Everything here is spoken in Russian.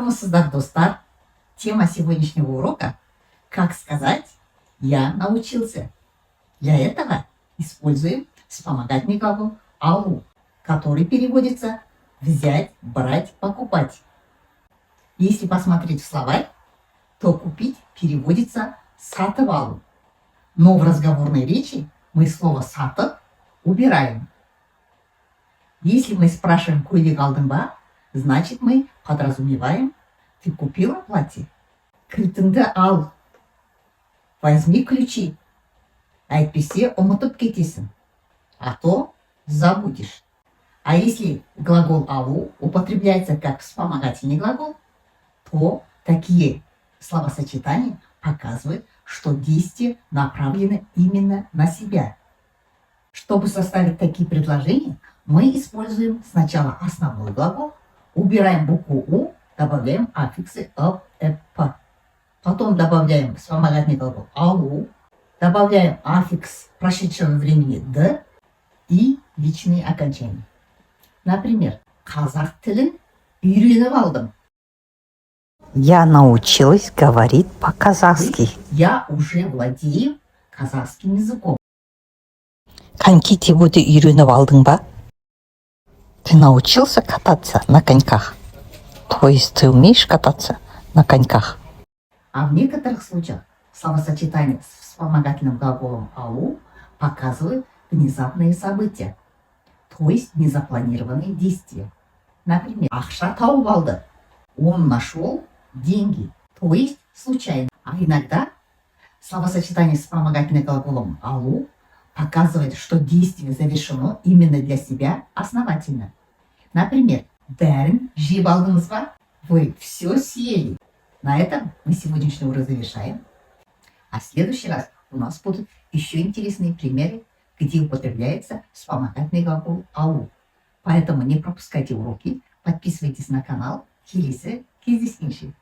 Армысыздар, достар! Тема сегодняшнего урока – как сказать «я научился». Для этого используем вспомогательный глагол «алу», который переводится «взять, брать, покупать». Если посмотреть в словарь, то «купить» переводится «сатып алу». Но в разговорной речи мы слово «сатып» убираем. Если мы спрашиваем «көйлек алдың ба?», значит мы подразумеваем «ты купила платье?» «Кілтіңді ал», «возьми ключи», «әйтпесе ұмытып кетесің», а то забудешь. А если глагол «алу» употребляется как вспомогательный глагол, то такие словосочетания показывают, что действие направлено именно на себя. Чтобы составить такие предложения, мы используем сначала основной глагол, убираем букву «у», добавляем аффиксы «об», «эп», «п». Потом добавляем вспомогательный глагол «алу», добавляем аффикс прошедшего времени «д» и личные окончания. Например, қазақ тілін үйреніп алдым. Я научилась говорить по-казахски. Я уже владею казахским языком. Коньки тебуді үйреніп алдың ба? Ты научился кататься на коньках? То есть ты умеешь кататься на коньках? А в некоторых случаях словосочетание с вспомогательным глаголом «алу» показывает внезапные события, то есть незапланированные действия. Например, ақша тауып алды. Он нашел деньги, то есть случайно. А иногда словосочетание с вспомогательным глаголом «алу» показывает, что действие завершено именно для себя основательно. Например, «бәрін жеп алдыңыз ба?» Вы все съели. На этом мы сегодняшний урок завершаем. А в следующий раз у нас будут еще интересные примеры, где употребляется вспомогательный глагол «алу». Поэтому не пропускайте уроки, подписывайтесь на канал. Келесі кездескенше.